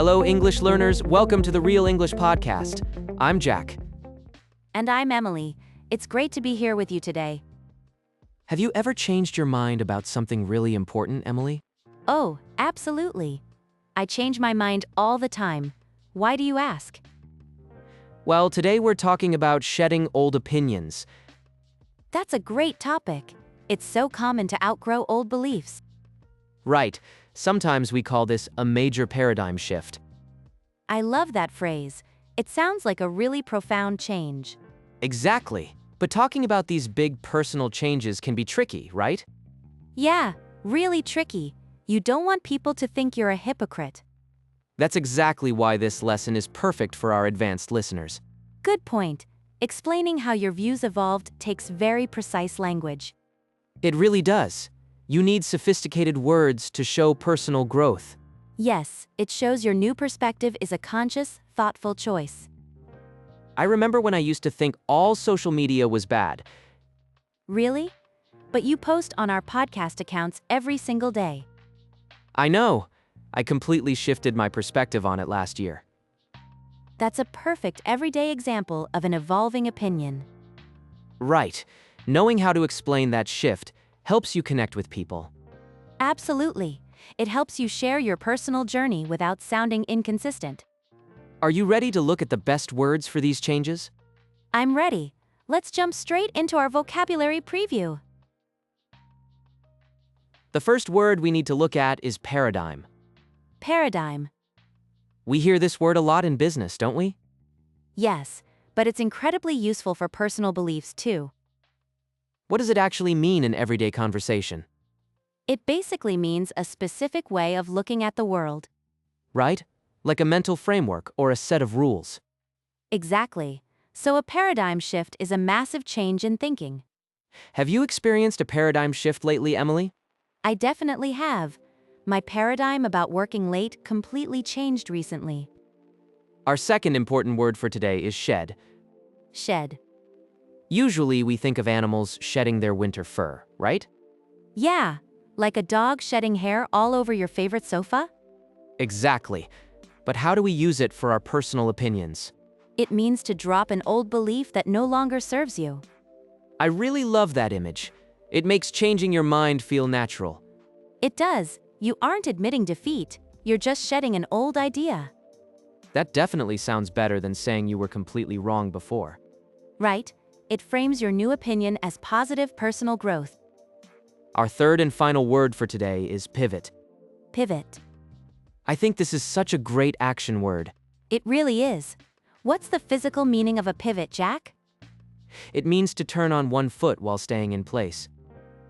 Hello, English learners. Welcome to the Real English Podcast. I'm Jack. And I'm Emily. It's great to be here with you today. Have you ever changed your mind about something really important, Emily? Oh, absolutely. I change my mind all the time. Why do you ask? Well, today we're talking about shedding old opinions. That's a great topic. It's so common to outgrow old beliefs. Right. Sometimes we call this a major paradigm shift. I love that phrase. It sounds like a really profound change. Exactly. But talking about these big personal changes can be tricky, right? Yeah, really tricky. You don't want people to think you're a hypocrite. That's exactly why this lesson is perfect for our advanced listeners. Good point. Explaining how your views evolved takes very precise language. It really does. You need sophisticated words to show personal growth. Yes, it shows your new perspective is a conscious, thoughtful choice. I remember when I used to think all social media was bad. Really? But you post on our podcast accounts every single day. I know. I completely shifted my perspective on it last year. That's a perfect everyday example of an evolving opinion. Right. Knowing how to explain that shift helps you connect with people. Absolutely. It helps you share your personal journey without sounding inconsistent. Are you ready to look at the best words for these changes? I'm ready. Let's jump straight into our vocabulary preview. The first word we need to look at is paradigm. Paradigm. We hear this word a lot in business, don't we? Yes, but it's incredibly useful for personal beliefs too. What does it actually mean in everyday conversation? It basically means a specific way of looking at the world. Right? Like a mental framework or a set of rules. Exactly. So a paradigm shift is a massive change in thinking. Have you experienced a paradigm shift lately, Emily? I definitely have. My paradigm about working late completely changed recently. Our second important word for today is shed. Shed. Usually we think of animals shedding their winter fur, right? Yeah, like a dog shedding hair all over your favorite sofa? Exactly. But how do we use it for our personal opinions? It means to drop an old belief that no longer serves you. I really love that image. It makes changing your mind feel natural. It does. You aren't admitting defeat, you're just shedding an old idea. That definitely sounds better than saying you were completely wrong before. Right? It frames your new opinion as positive personal growth. Our third and final word for today is pivot. Pivot. I think this is such a great action word. It really is. What's the physical meaning of a pivot, Jack? It means to turn on one foot while staying in place.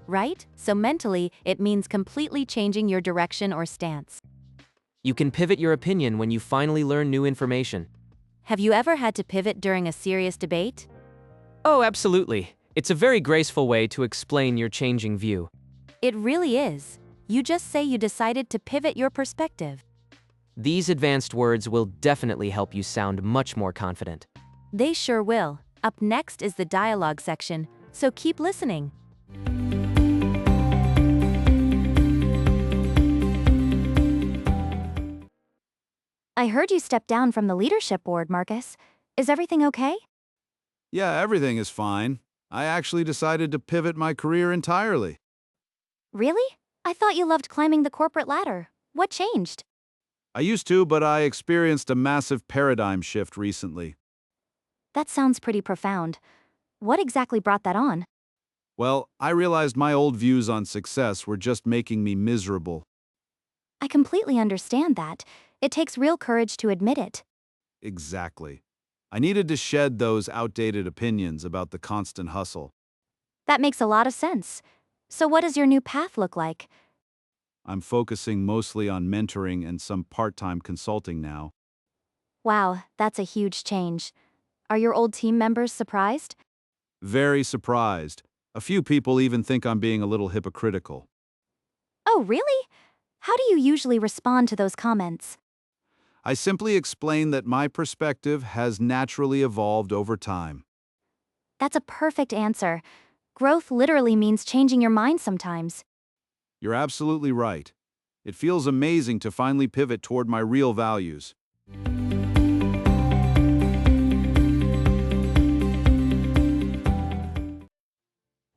Right? So mentally, it means completely changing your direction or stance. You can pivot your opinion when you finally learn new information. Have you ever had to pivot during a serious debate? Oh, absolutely. It's a very graceful way to explain your changing view. It really is. You just say you decided to pivot your perspective. These advanced words will definitely help you sound much more confident. They sure will. Up next is the dialogue section, so keep listening. I heard you stepped down from the leadership board, Marcus. Is everything okay? Yeah, everything is fine. I actually decided to pivot my career entirely. Really? I thought you loved climbing the corporate ladder. What changed? I used to, but I experienced a massive paradigm shift recently. That sounds pretty profound. What exactly brought that on? Well, I realized my old views on success were just making me miserable. I completely understand that. It takes real courage to admit it. Exactly. I needed to shed those outdated opinions about the constant hustle. That makes a lot of sense. So what does your new path look like? I'm focusing mostly on mentoring and some part-time consulting now. Wow, that's a huge change. Are your old team members surprised? Very surprised. A few people even think I'm being a little hypocritical. Oh, really? How do you usually respond to those comments? I simply explain that my perspective has naturally evolved over time. That's a perfect answer. Growth literally means changing your mind sometimes. You're absolutely right. It feels amazing to finally pivot toward my real values.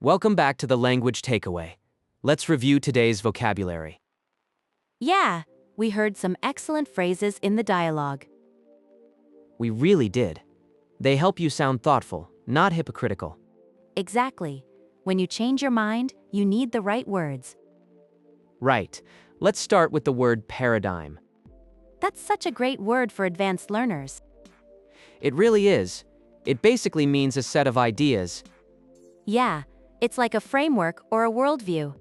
Welcome back to the language takeaway. Let's review today's vocabulary. Yeah, we heard some excellent phrases in the dialogue. We really did. They help you sound thoughtful, not hypocritical. Exactly. When you change your mind, you need the right words. Right. Let's start with the word paradigm. That's such a great word for advanced learners. It really is. It basically means a set of ideas. Yeah, it's like a framework or a worldview.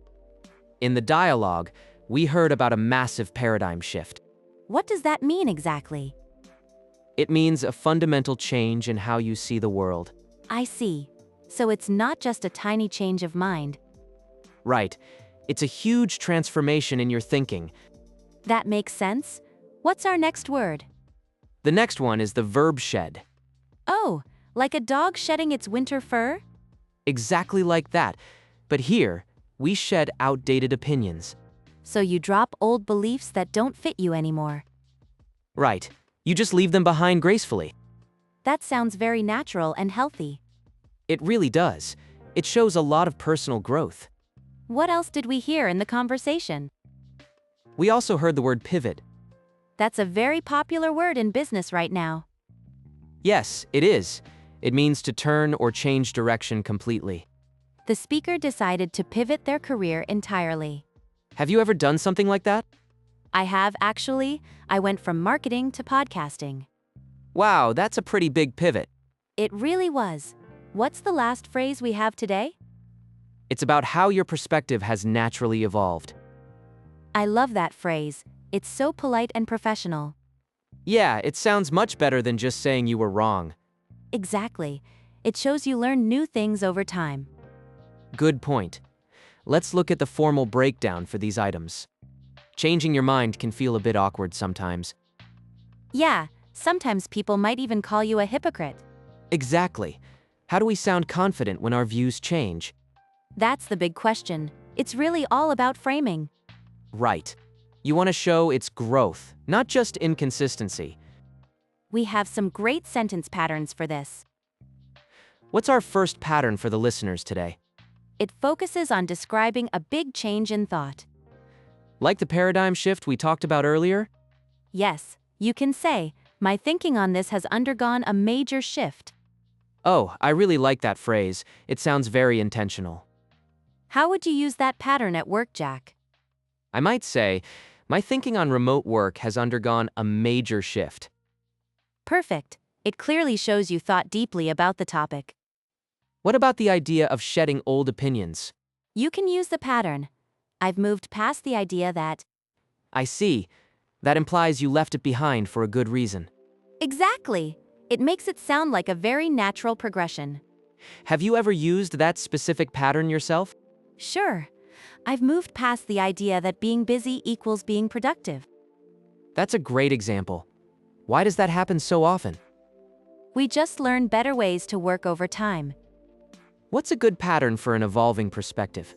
In the dialogue, we heard about a massive paradigm shift. What does that mean exactly? It means a fundamental change in how you see the world. I see. So it's not just a tiny change of mind. Right. It's a huge transformation in your thinking. That makes sense. What's our next word? The next one is the verb shed. Oh, like a dog shedding its winter fur? Exactly like that. But here, we shed outdated opinions. So you drop old beliefs that don't fit you anymore. Right. You just leave them behind gracefully. That sounds very natural and healthy. It really does. It shows a lot of personal growth. What else did we hear in the conversation? We also heard the word pivot. That's a very popular word in business right now. Yes, it is. It means to turn or change direction completely. The speaker decided to pivot their career entirely. Have you ever done something like that? I have actually. I went from marketing to podcasting. Wow, that's a pretty big pivot. It really was. What's the last phrase we have today? It's about how your perspective has naturally evolved. I love that phrase. It's so polite and professional. Yeah, it sounds much better than just saying you were wrong. Exactly. It shows you learn new things over time. Good point. Let's look at the formal breakdown for these items. Changing your mind can feel a bit awkward sometimes. Yeah, sometimes people might even call you a hypocrite. Exactly. How do we sound confident when our views change? That's the big question. It's really all about framing. Right. You want to show it's growth, not just inconsistency. We have some great sentence patterns for this. What's our first pattern for the listeners today? It focuses on describing a big change in thought. Like the paradigm shift we talked about earlier? Yes, you can say, my thinking on this has undergone a major shift. Oh, I really like that phrase. It sounds very intentional. How would you use that pattern at work, Jack? I might say, my thinking on remote work has undergone a major shift. Perfect. It clearly shows you thought deeply about the topic. What about the idea of shedding old opinions? You can use the pattern. I've moved past the idea that. I see. That implies you left it behind for a good reason. Exactly. It makes it sound like a very natural progression. Have you ever used that specific pattern yourself? Sure. I've moved past the idea that being busy equals being productive. That's a great example. Why does that happen so often? We just learn better ways to work over time. What's a good pattern for an evolving perspective?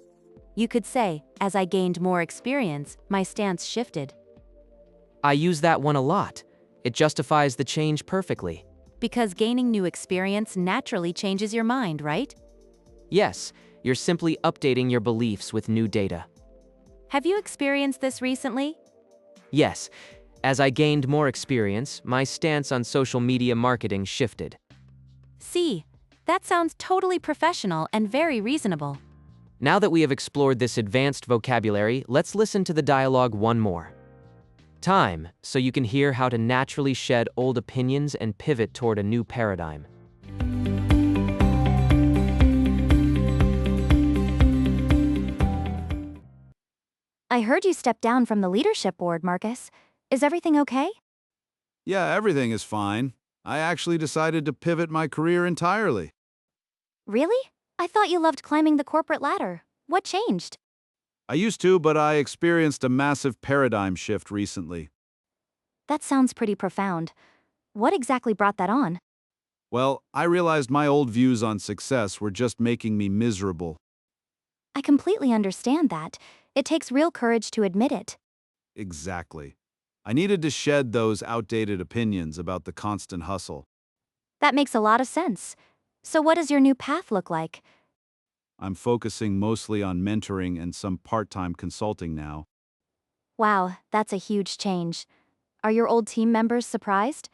You could say, as I gained more experience, my stance shifted. I use that one a lot. It justifies the change perfectly. Because gaining new experience naturally changes your mind, right? Yes, you're simply updating your beliefs with new data. Have you experienced this recently? Yes, as I gained more experience, my stance on social media marketing shifted. See, that sounds totally professional and very reasonable. Now that we have explored this advanced vocabulary, let's listen to the dialogue one more time so you can hear how to naturally shed old opinions and pivot toward a new paradigm. I heard you stepped down from the leadership board, Marcus. Is everything okay? Yeah, everything is fine. I actually decided to pivot my career entirely. Really? I thought you loved climbing the corporate ladder. What changed? I used to, but I experienced a massive paradigm shift recently. That sounds pretty profound. What exactly brought that on? Well, I realized my old views on success were just making me miserable. I completely understand that. It takes real courage to admit it. Exactly. I needed to shed those outdated opinions about the constant hustle. That makes a lot of sense. So, what does your new path look like? I'm focusing mostly on mentoring and some part-time consulting now. Wow, that's a huge change. Are your old team members surprised?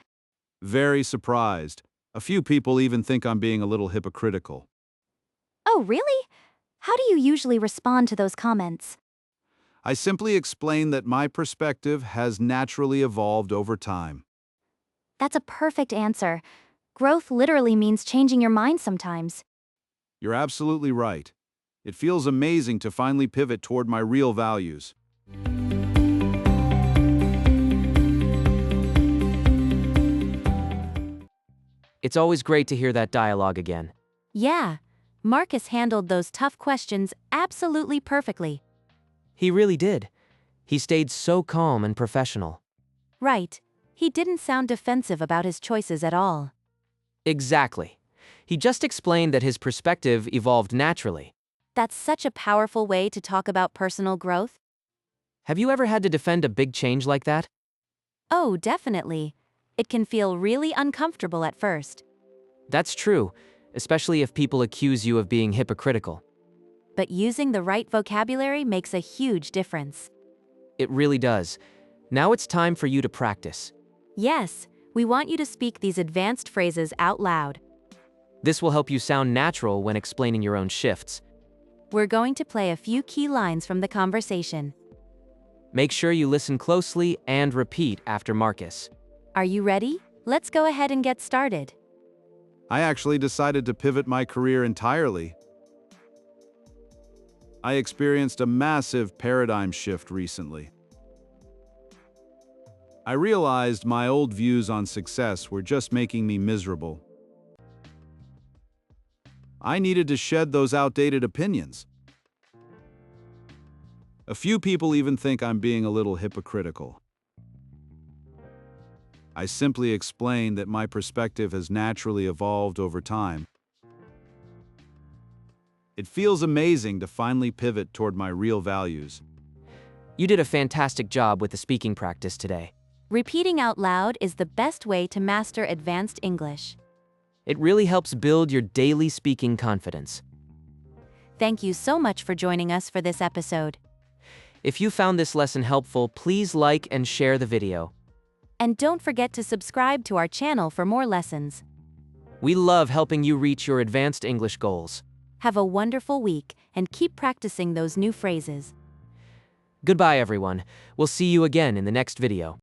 Very surprised. A few people even think I'm being a little hypocritical. Oh, really? How do you usually respond to those comments? I simply explain that my perspective has naturally evolved over time. That's a perfect answer. Growth literally means changing your mind sometimes. You're absolutely right. It feels amazing to finally pivot toward my real values. It's always great to hear that dialogue again. Yeah, Marcus handled those tough questions absolutely perfectly. He really did. He stayed so calm and professional. Right. He didn't sound defensive about his choices at all. Exactly. He just explained that his perspective evolved naturally. That's such a powerful way to talk about personal growth. Have you ever had to defend a big change like that? Oh, definitely. It can feel really uncomfortable at first. That's true, especially if people accuse you of being hypocritical. But using the right vocabulary makes a huge difference. It really does. Now it's time for you to practice. Yes, we want you to speak these advanced phrases out loud. This will help you sound natural when explaining your own shifts. We're going to play a few key lines from the conversation. Make sure you listen closely and repeat after Marcus. Are you ready? Let's go ahead and get started. I actually decided to pivot my career entirely. I experienced a massive paradigm shift recently. I realized my old views on success were just making me miserable. I needed to shed those outdated opinions. A few people even think I'm being a little hypocritical. I simply explained that my perspective has naturally evolved over time. It feels amazing to finally pivot toward my real values. You did a fantastic job with the speaking practice today. Repeating out loud is the best way to master advanced English. It really helps build your daily speaking confidence. Thank you so much for joining us for this episode. If you found this lesson helpful, please like and share the video. And don't forget to subscribe to our channel for more lessons. We love helping you reach your advanced English goals. Have a wonderful week and keep practicing those new phrases. Goodbye, everyone. We'll see you again in the next video.